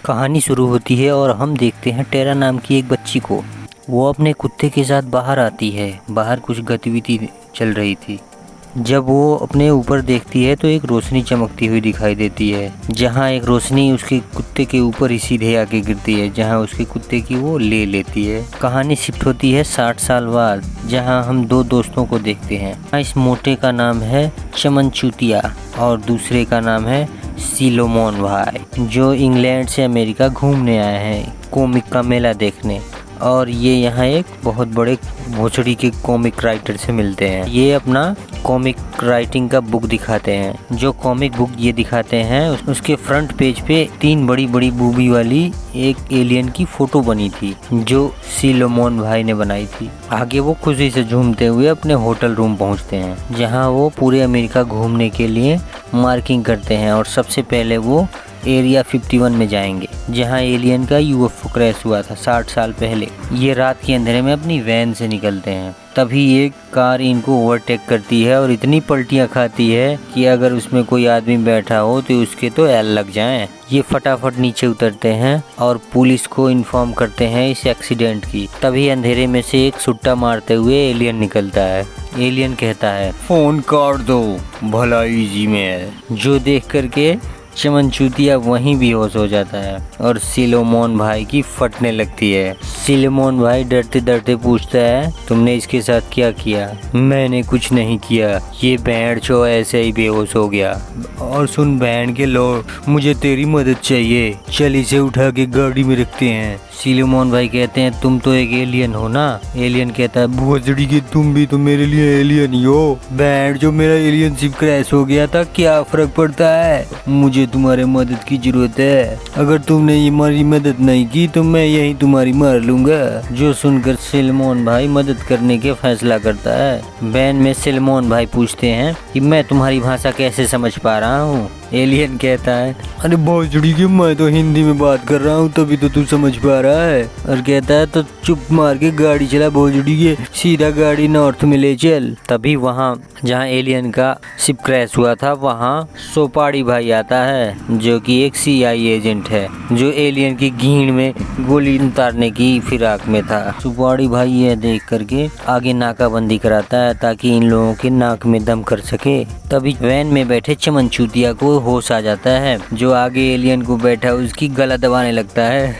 कहानी शुरू होती है और हम देखते हैं टेरा नाम की एक बच्ची को। वो अपने कुत्ते के साथ बाहर आती है। बाहर कुछ गतिविधि चल रही थी। जब वो अपने ऊपर देखती है तो एक रोशनी चमकती हुई दिखाई देती है, जहाँ एक रोशनी उसके कुत्ते के ऊपर ही सीधे आके गिरती है, जहाँ उसके कुत्ते की वो ले लेती है। कहानी शिफ्ट होती है 60 साल बाद, जहाँ हम दो दोस्तों को देखते हैं। इस मोटे का नाम है चमन चूतिया और दूसरे का नाम है सिलोमोन भाई, जो इंग्लैंड से अमेरिका घूमने आए हैं कॉमिक का मेला देखने। और ये यहाँ एक बहुत बड़े भोसड़ी के कॉमिक राइटर से मिलते हैं। ये अपना कॉमिक राइटिंग का बुक दिखाते हैं। जो कॉमिक बुक ये दिखाते हैं उसके फ्रंट पेज पे 3 बड़ी बड़ी बूबी वाली एक एलियन की फोटो बनी थी, जो सिलोमोन भाई ने बनाई थी। आगे वो खुशी से झूमते हुए अपने होटल रूम पहुंचते हैं, जहां वो पूरे अमेरिका घूमने के लिए मार्किंग करते हैं। और सबसे पहले वो एरिया 51 में जाएंगे, जहां एलियन का यूएफओ क्रैश हुआ था 60 साल पहले। ये रात के अंधेरे में अपनी वैन से निकलते हैं। तभी एक कार इनको ओवरटेक करती है और इतनी पलटियां खाती है कि अगर उसमें कोई आदमी बैठा हो तो उसके तो एल लग जाएं। ये फटाफट नीचे उतरते हैं और पुलिस को इन्फॉर्म करते हैं इस एक्सीडेंट की। तभी अंधेरे में से एक सुट्टा मारते हुए एलियन निकलता है। एलियन कहता है, फोन काट दो, भलाई जी में है। जो देख करके चमन चूतिया वहीं बेहोश हो जाता है और सिलोमोन भाई की फटने लगती है। सिलोमोन भाई डरते डरते पूछता है, तुमने इसके साथ क्या किया? मैंने कुछ नहीं किया, ये बैंड चो ऐसे ही बेहोश हो गया। और सुन बैंड के लो, मुझे तेरी मदद चाहिए, चल इसे उठा के गाड़ी में रखते हैं। सिलोमोन भाई कहते हैं, तुम तो एक एलियन हो ना? एलियन कहता है, भोसड़ी की तुम भी तो मेरे लिए एलियन ही हो। बैंड जो मेरा एलियनशिप क्रैश हो गया था, क्या फर्क पड़ता है? मुझे तुम्हारे मदद की जरूरत है। अगर तुमने ये हमारी मदद नहीं की तो मैं यही तुम्हारी मार लूंगा। जो सुनकर सिलोमोन भाई मदद करने के फैसला करता है। वैन में सिलोमोन भाई पूछते हैं कि मैं तुम्हारी भाषा कैसे समझ पा रहा हूँ? एलियन कहता है, अरे भोसड़ी की मैं तो हिंदी में बात कर रहा हूँ, तभी तो तू समझ पा रहा है। और कहता है, तो चुप मार के गाड़ी चला भोसड़ी के, सीधा गाड़ी नॉर्थ में ले चल। तभी वहाँ जहाँ एलियन का शिप क्रैश हुआ था वहाँ सोपाड़ी भाई आता है, जो कि एक CIA एजेंट है, जो एलियन की गींड में गोली उतारने की फिराक में था। सोपाड़ी भाई यह देख करके आगे नाकाबंदी कराता है ताकि इन लोगों के नाक में दम कर सके। तभी वैन में बैठे चमन चूतिया को होश आ जाता है। जो आगे एलियन को बैठा उसकी गला दबाने लगता है।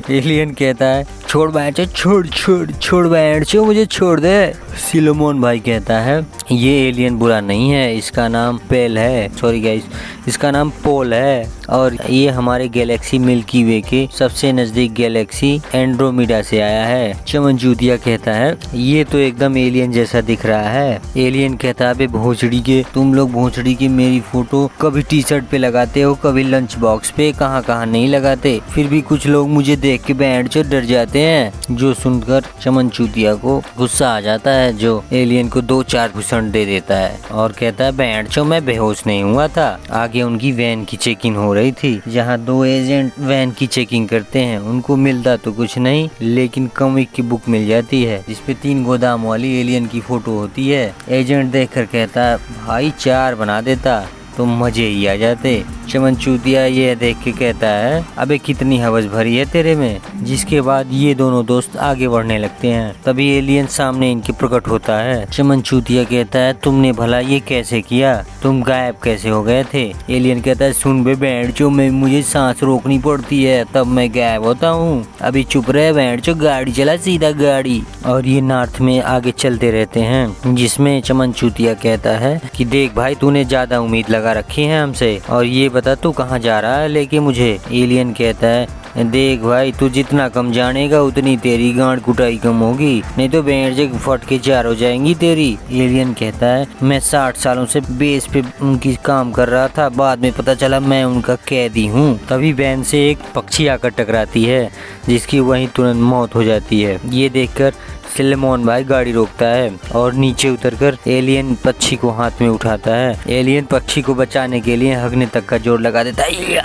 एलियन कहता है, छोड़ बैठो, छोड़ छोड़ छोड़ बैठो, मुझे छोड़ दे। सिलोमोन भाई कहता है, ये एलियन बुरा नहीं है, इसका नाम पेल है, सॉरी गाइस, इसका नाम पोल है और ये हमारे गैलेक्सी मिल्की वे के सबसे नजदीक गैलेक्सी एंड्रोमेडा से आया है। चमन चूतिया कहता है, ये तो एकदम एलियन जैसा दिख रहा है। एलियन कहता है, भोसड़ी के तुम लोग भोसड़ी की मेरी फोटो कभी टी-शर्ट पे लगाते हो, कभी लंच बॉक्स पे, कहाँ कहाँ नहीं लगाते। फिर भी कुछ लोग मुझे देख के बैंड से डर जाते हैं। जो सुनकर चमन चूतिया को गुस्सा आ जाता है, जो एलियन को 2-4 घुसंड दे देता है और कहता है, बैंड चो मैं बेहोश नहीं हुआ था। आगे उनकी वैन की चेकिंग हो रही थी, जहाँ 2 एजेंट वैन की चेकिंग करते हैं। उनको मिलता तो कुछ नहीं, लेकिन कॉमिक की बुक मिल जाती है जिसपे 3 गोदाम वाली एलियन की फोटो होती है। एजेंट देखकर कहता है, भाई 4 बना देता तो मजे ही आ जाते। चमन चूतिया ये देख के कहता है, अबे कितनी हवस भरी है तेरे में। जिसके बाद ये दोनों दोस्त आगे बढ़ने लगते हैं। तभी एलियन सामने इनके प्रकट होता है। चमन चूतिया कहता है, तुमने भला ये कैसे किया? तुम गायब कैसे हो गए थे? एलियन कहता है, सुन बे बैंड चो, मैं मुझे सांस रोकनी पड़ती है तब मैं गायब होता हूँ। अभी चुप रहे बैंड चो, गाड़ी चला, सीधा गाड़ी। और ये नॉर्थ में आगे चलते रहते हैं, जिसमें चमन चूतिया कहता है कि देख भाई, तूने ज्यादा उम्मीद लगा रखी है हमसे, और ये बता तू कहाँ जा रहा है लेके मुझे? एलियन कहता है, देख भाई, तू जितना कम जानेगा उतनी तेरी गांड कुटाई कम होगी, नहीं तो बैंड से फट के 4 हो जाएंगी तेरी। एलियन कहता है, मैं 60 सालों से बेस पे उनकी काम कर रहा था, बाद में पता चला मैं उनका कैदी हूँ। तभी वैन से एक पक्षी आकर टकराती है, जिसकी वहीं तुरंत मौत हो जाती है। ये देखकर सिलोमोन भाई गाड़ी रोकता है और नीचे उतरकर एलियन पक्षी को हाथ में उठाता है। एलियन पक्षी को बचाने के लिए हगने तक का जोर लगा देता है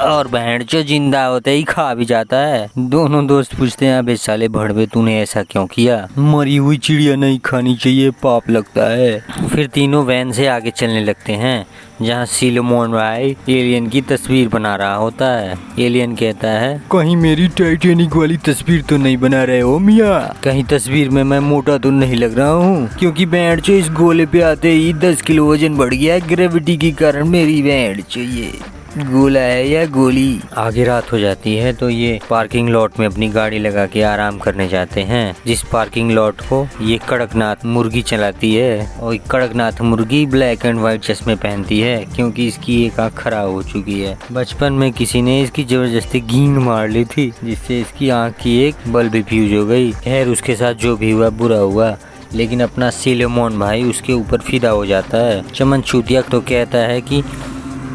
और बैंड जो जिंदा होते ही खा भी जाता है। दोनों दोस्त पूछते हैं, अबे साले भड़वे, तूने ऐसा क्यों किया? मरी हुई चिड़िया नहीं खानी चाहिए, पाप लगता है। फिर तीनों वैन से आगे चलने लगते हैं। जहाँ सिलोमोन भाई एलियन की तस्वीर बना रहा होता है। एलियन कहता है, कहीं मेरी टाइटैनिक वाली तस्वीर तो नहीं बना रहे हो मियाँ? कहीं तस्वीर में मैं मोटा तो नहीं लग रहा हूँ? क्योंकि बैंड जो इस गोले पे आते ही 10 किलो वजन बढ़ गया है ग्रेविटी के कारण। मेरी बैंड चाहिए गोला है या गोली। आगे रात हो जाती है तो ये पार्किंग लॉट में अपनी गाड़ी लगा के आराम करने जाते हैं, जिस पार्किंग लॉट को ये कड़कनाथ मुर्गी चलाती है। और कड़कनाथ मुर्गी ब्लैक एंड व्हाइट चश्मे पहनती है क्योंकि इसकी एक आँख खराब हो चुकी है। बचपन में किसी ने इसकी जबरदस्ती गींद मार ली थी, जिससे इसकी आँख की एक बल्ब भी फ्यूज हो गई। खैर उसके साथ जो भी हुआ बुरा हुआ, लेकिन अपना सिलोमोन भाई उसके ऊपर फिदा हो जाता है। चमन चूतिया तो कहता है कि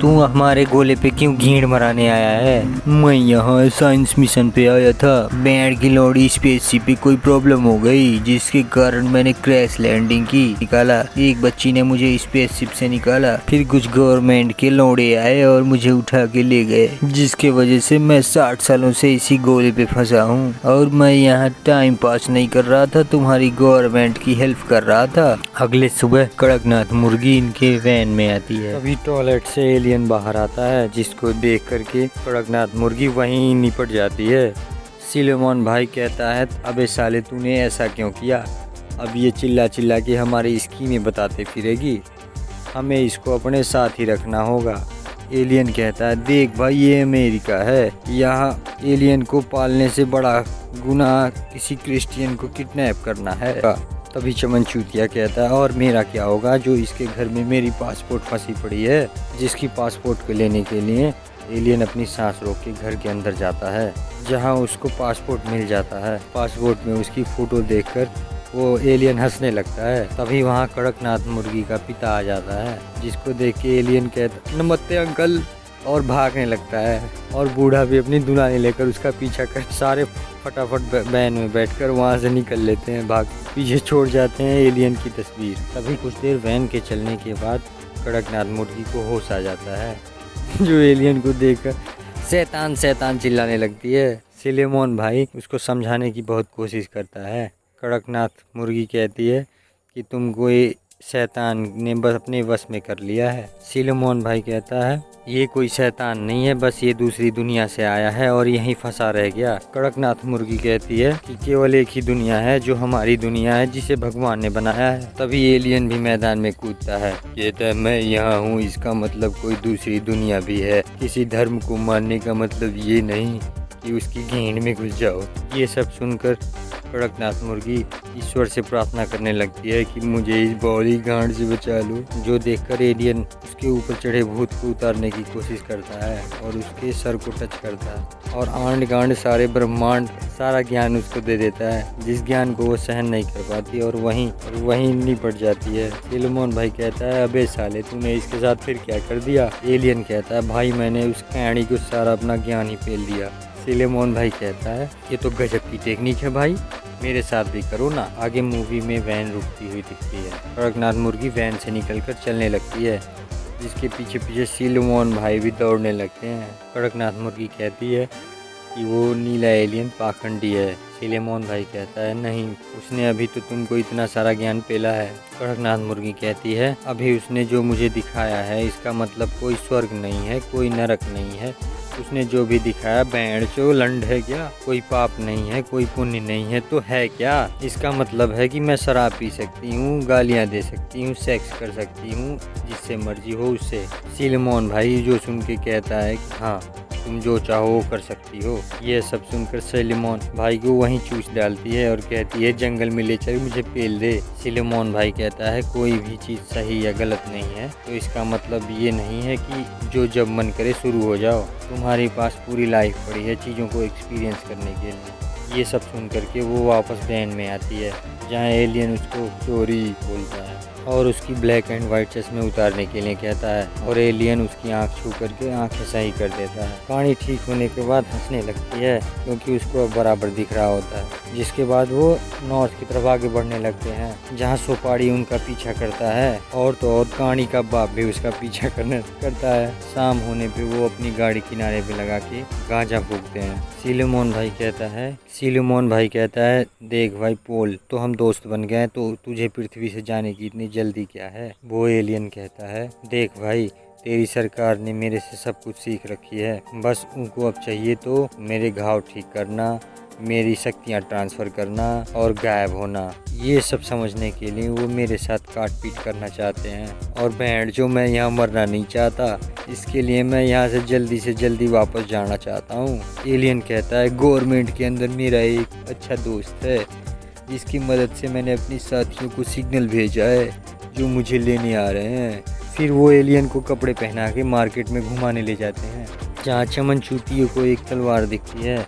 तू हमारे गोले पे क्यों गींड मराने आया है? मैं यहाँ साइंस मिशन पे आया था। बैंड की लौड़ी स्पेसशिप पे कोई प्रॉब्लम हो गई, जिसके कारण मैंने क्रैश लैंडिंग की। निकाला, एक बच्ची ने मुझे स्पेसशिप से निकाला, फिर कुछ गवर्नमेंट के लौड़े आए और मुझे उठा के ले गए, जिसके वजह से मैं 60 सालों से इसी गोले पे फंसा हूँ। और मैं यहाँ टाइम पास नहीं कर रहा था, तुम्हारी गवर्नमेंट की हेल्प कर रहा था। अगले सुबह कड़कनाथ मुर्गी इनके वैन में आती है। अभी टॉयलेट से एलियन बाहर आता है, जिसको देख करके कड़कनाथ मुर्गी वहीं निपट जाती है। सिलोमोन भाई कहता है, अबे साले तूने ऐसा क्यों किया? अब ये चिल्ला चिल्ला के हमारी स्कीमें बताते फिरेगी, हमें इसको अपने साथ ही रखना होगा। एलियन कहता है, देख भाई ये अमेरिका है, यहाँ एलियन को पालने से बड़ा गुनाह किसी क्रिश्चियन को किडनैप करना है। तभी चमन चूतिया कहता है, और मेरा क्या होगा जो इसके घर में मेरी पासपोर्ट फंसी पड़ी है, जिसकी पासपोर्ट को लेने के लिए एलियन अपनी सांस रोक के घर के अंदर जाता है, जहां उसको पासपोर्ट मिल जाता है। पासपोर्ट में उसकी फ़ोटो देखकर वो एलियन हंसने लगता है। तभी वहां कड़कनाथ मुर्गी का पिता आ जाता है, जिसको देख के एलियन कहता है, नमस्ते अंकल, और भागने लगता है। और बूढ़ा भी अपनी दुल्हन लेकर उसका पीछा कर सारे फटाफट वैन में बैठकर वहाँ से निकल लेते हैं, भाग पीछे छोड़ जाते हैं एलियन की तस्वीर। तभी कुछ देर वैन के चलने के बाद कड़कनाथ मुर्गी को होश आ जाता है, जो एलियन को देखकर शैतान शैतान चिल्लाने लगती है। सिलोमोन भाई उसको समझाने की बहुत कोशिश करता है। कड़कनाथ मुर्गी कहती है कि तुमको ये शैतान ने बस अपने वश में कर लिया है। सिलोमोन भाई कहता है, ये कोई शैतान नहीं है, बस ये दूसरी दुनिया से आया है और यहीं फंसा रह गया। कड़कनाथ मुर्गी कहती है कि केवल एक ही दुनिया है जो हमारी दुनिया है, जिसे भगवान ने बनाया है। तभी एलियन भी मैदान में कूदता है, कहता है, मैं यहाँ हूँ, इसका मतलब कोई दूसरी दुनिया भी है। किसी धर्म को मानने का मतलब ये नहीं कि उसकी गेंद में घुस जाओ। ये सब सुनकर कड़कनाथ मुर्गी ईश्वर से प्रार्थना करने लगती है कि मुझे इस बौली गांड से बचा लो। जो देखकर एलियन उसके ऊपर चढ़े भूत को उतारने की कोशिश करता है और उसके सर को टच करता है और आंड गांड सारे ब्रह्मांड सारा ज्ञान उसको दे देता है, जिस ज्ञान को वो सहन नहीं कर पाती और वहीं निपट जाती है। सिलोमोन भाई कहता है, अबे साले तूने इसके साथ फिर क्या कर दिया? एलियन कहता है, भाई मैंने उस कहानी को सारा अपना ज्ञान ही फेल दिया। सिलोमोन भाई कहता है, ये तो गजब की टेक्निक है भाई, मेरे साथ भी करो ना। आगे मूवी में वैन रुकती हुई दिखती है। कड़कनाथ मुर्गी वैन से निकलकर चलने लगती है, जिसके पीछे पीछे सिलोमोन भाई भी दौड़ने लगते हैं। कड़कनाथ मुर्गी कहती है कि वो नीला एलियन पाखंडी है। सिलोमोन भाई कहता है, नहीं, उसने अभी तो तुमको इतना सारा ज्ञान पेला है। कड़कनाथ मुर्गी कहती है, अभी उसने जो मुझे दिखाया है इसका मतलब कोई स्वर्ग नहीं है, कोई नरक नहीं है। उसने जो भी दिखाया बैंड चो लंड है क्या? कोई पाप नहीं है, कोई पुण्य नहीं है, तो है क्या? इसका मतलब है कि मैं शराब पी सकती हूँ, गालियाँ दे सकती हूँ, सेक्स कर सकती हूँ, जिससे मर्जी हो उससे। सिलोमोन भाई जो सुन के कहता है कि हाँ, तुम जो चाहो वो कर सकती हो। ये सब सुनकर सिलोमोन भाई को वहीं चूस डालती है और कहती है, जंगल में ले चल, मुझे पेल दे। सिलोमोन भाई कहता है, कोई भी चीज़ सही या गलत नहीं है, तो इसका मतलब ये नहीं है कि जो जब मन करे शुरू हो जाओ। तुम्हारे पास पूरी लाइफ पड़ी है चीज़ों को एक्सपीरियंस करने के लिए। ये सब सुन करके वो वापस वैन में आती है, जहाँ एलियन उसको चोरी बोलता है और उसकी ब्लैक एंड वाइट चश्मे उतारने के लिए कहता है और एलियन उसकी आंख छू करके आंखें सही कर देता है। कहानी ठीक होने के बाद हंसने लगती है, क्योंकि उसको बराबर दिख रहा होता है। जिसके बाद वो नॉर्थ की तरफ आगे बढ़ने लगते हैं, जहाँ सोपाड़ी उनका पीछा करता है और तो और कहानी का बाप भी उसका पीछा करता है। शाम होने पे वो अपनी गाड़ी किनारे पे लगा के गांजा फूकते हैं। सिलोमोन भाई कहता है, देख भाई पोल, तो हम दोस्त बन गए, तो तुझे पृथ्वी से जाने की इतनी जल्दी क्या है? वो एलियन कहता है, देख भाई, तेरी सरकार ने मेरे से सब कुछ सीख रखी है, बस उनको अब चाहिए तो मेरे घाव ठीक करना, मेरी शक्तियाँ ट्रांसफ़र करना और गायब होना। ये सब समझने के लिए वो मेरे साथ काट पीट करना चाहते हैं। और बैंड जो मैं यहाँ मरना नहीं चाहता, इसके लिए मैं यहाँ से जल्दी वापस जाना चाहता हूँ। एलियन कहता है गवर्नमेंट के अंदर मेरा एक अच्छा दोस्त है, जिसकी मदद से मैंने अपनी साथियों को सिग्नल भेजा है जो मुझे लेने आ रहे हैं। फिर वो एलियन को कपड़े पहना के मार्केट में घुमाने ले जाते हैं, जहाँ चमन चूतियों को एक तलवार दिखती है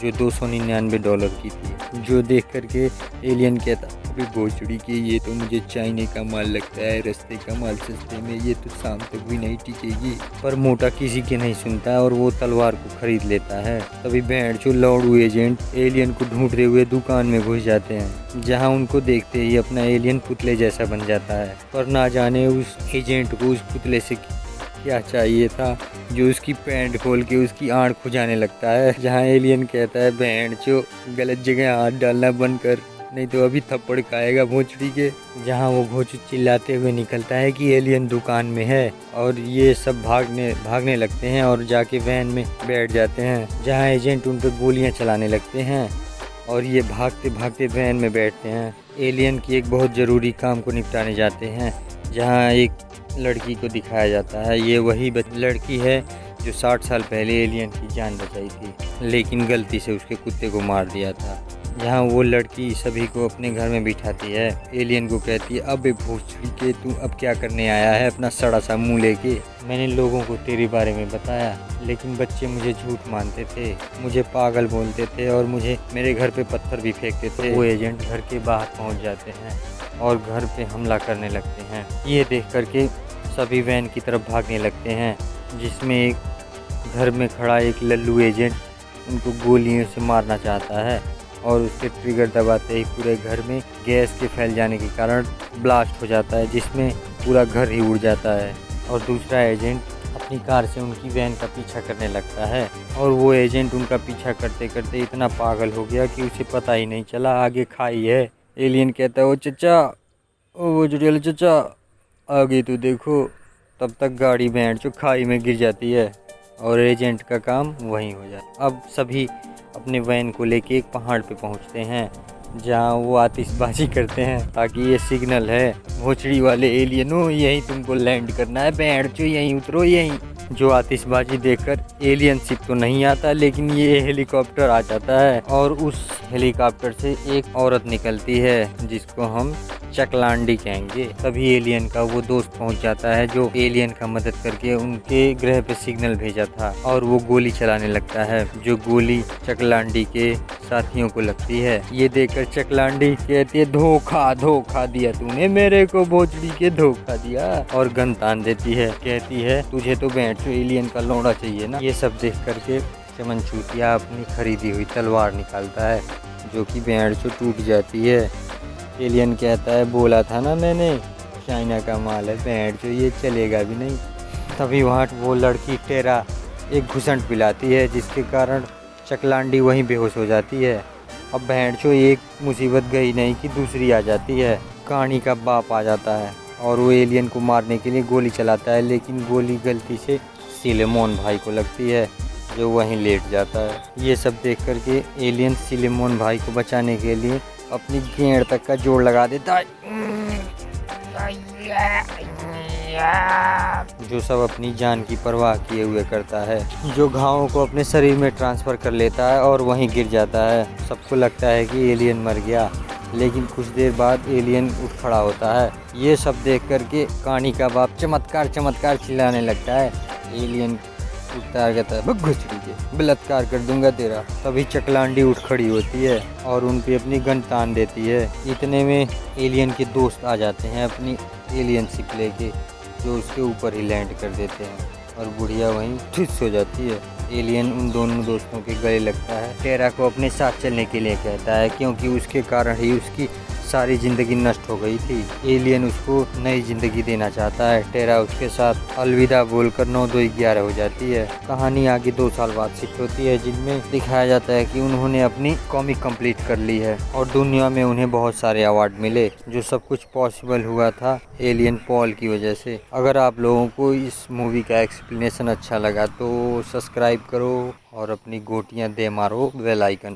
जो $299 की थी, जो देख करके एलियन कहता अभी भोसड़ी के ये तो मुझे चाइने का माल लगता है, रास्ते का माल सस्ते में, ये तो शाम तक भी नहीं टिकेगी। पर मोटा किसी के नहीं सुनता है और वो तलवार को खरीद लेता है। तभी बैंड जो लौड़ू एजेंट एलियन को ढूंढते हुए दुकान में घुस जाते हैं, जहाँ उनको देखते ही अपना एलियन पुतले जैसा बन जाता है। पर ना जाने उस एजेंट को उस पुतले से क्या चाहिए था, जो उसकी पैंट खोल के उसकी आँख खुजाने लगता है। जहाँ एलियन कहता है बैंड जो गलत जगह हाथ डालना बंद कर, नहीं तो अभी थप्पड़ खाएगा भोंचड़ी के। जहाँ वो भोंचू चिल्लाते हुए निकलता है कि एलियन दुकान में है, और ये सब भागने लगते हैं और जाके वैन में बैठ जाते हैं, जहाँ एजेंट उन पर गोलियाँ चलाने लगते हैं और ये भागते भागते वैन में बैठते हैं। एलियन की एक बहुत ज़रूरी काम को निपटाने जाते हैं, जहाँ एक लड़की को दिखाया जाता है। ये वही लड़की है जो 60 साल पहले एलियन की जान बचाई थी, लेकिन गलती से उसके कुत्ते को मार दिया था। जहाँ वो लड़की सभी को अपने घर में बिठाती है, एलियन को कहती है अबे भोसड़ी के तू अब क्या करने आया है अपना सड़ा सा मुँह लेके। मैंने लोगों को तेरे बारे में बताया, लेकिन बच्चे मुझे झूठ मानते थे, मुझे पागल बोलते थे और मुझे मेरे घर पे पत्थर भी फेंकते थे। वो एजेंट घर के बाहर पहुँच जाते हैं और घर पे हमला करने लगते हैं। ये देख करके सभी वैन की तरफ भागने लगते हैं, जिसमें एक घर में खड़ा एक लल्लू एजेंट उनको गोलियों से मारना चाहता है और उसके ट्रिगर दबाते ही पूरे घर में गैस के फैल जाने के कारण ब्लास्ट हो जाता है, जिसमें पूरा घर ही उड़ जाता है। और दूसरा एजेंट अपनी कार से उनकी वैन का पीछा करने लगता है, और वो एजेंट उनका पीछा करते करते इतना पागल हो गया कि उसे पता ही नहीं चला आगे खाई है। एलियन कहता है ओ चचा, ओ वो जुड़ियल चचा आगे तो देखो। तब तक गाड़ी बैंड जो खाई में गिर जाती है और एजेंट का काम वहीं हो जाता है। अब सभी अपने वैन को लेके एक पहाड़ पे पहुंचते हैं, जहां वो आतिशबाजी करते हैं ताकि ये सिग्नल है भोसड़ी वाले एलियनों यहीं तुमको लैंड करना है, बैंड जो यहीं उतरो यहीं। जो आतिशबाजी देखकर एलियन शिप तो नहीं आता, लेकिन ये हेलीकॉप्टर आ जाता है और उस हेलीकॉप्टर से एक औरत निकलती है जिसको हम चकलांडी कहेंगे। तभी एलियन का वो दोस्त पहुंच जाता है जो एलियन का मदद करके उनके ग्रह पे सिग्नल भेजा था, और वो गोली चलाने लगता है, जो गोली चकलांडी के साथियों को लगती है। ये देखकर चकलांडी कहती है धोखा दिया तूने मेरे को, भोसड़ी के धोखा दिया, और गन तान देती है। कहती है तुझे तो बैंड एलियन का लौड़ा चाहिए ना। ये सब देख करके चमन चूतिया अपनी खरीदी हुई तलवार निकालता है, जो कि बैंड से टूट जाती है। एलियन कहता है बोला था ना मैंने, चाइना का माल है बैंड जो ये चलेगा भी नहीं। तभी वहाँ वो लड़की टेरा एक घुसंट पिलाती है, जिसके कारण चकलांडी वहीं बेहोश हो जाती है। अब बैंड जो एक मुसीबत गई नहीं कि दूसरी आ जाती है। कहानी का बाप आ जाता है और वो एलियन को मारने के लिए गोली चलाता है, लेकिन गोली गलती से सिलेमोन भाई को लगती है, जो वहीं लेट जाता है। ये सब देख करके एलियन सिलेमोन भाई को बचाने के लिए अपनी गेंद तक का जोड़ लगा देता है, जो सब अपनी जान की परवाह किए हुए करता है, जो घावों को अपने शरीर में ट्रांसफ़र कर लेता है और वहीं गिर जाता है। सबको लगता है कि एलियन मर गया, लेकिन कुछ देर बाद एलियन उठ खड़ा होता है। ये सब देख करके कहानी का बाप चमत्कार चिल्लाने लगता है। एलियन उठता है, कहता है घुसड़ी के बलात्कार कर दूंगा तेरा। तभी चकलांडी उठ खड़ी होती है और उन पे अपनी गन तान देती है। इतने में एलियन के दोस्त आ जाते हैं अपनी एलियन शिप लेके, जो उसके ऊपर ही लैंड कर देते हैं, और बुढ़िया वहीं ठुस हो जाती है। एलियन उन दोनों दोस्तों के गले लगता है, टेरा को अपने साथ चलने के लिए कहता है, क्योंकि उसके कारण ही उसकी सारी ज़िंदगी नष्ट हो गई थी। एलियन उसको नई ज़िंदगी देना चाहता है। टेरा उसके साथ अलविदा बोलकर 9-2-11 हो जाती है। कहानी आगे 2 साल बाद शिफ्ट होती है, जिनमें दिखाया जाता है कि उन्होंने अपनी कॉमिक कंप्लीट कर ली है और दुनिया में उन्हें बहुत सारे अवार्ड मिले। जो सब कुछ पॉसिबल हुआ था एलियन पॉल की वजह से। अगर आप लोगों को इस मूवी का एक्सप्लेनेशन अच्छा लगा तो सब्सक्राइब करो और अपनी गोटियां दे मारो बेल आइकन।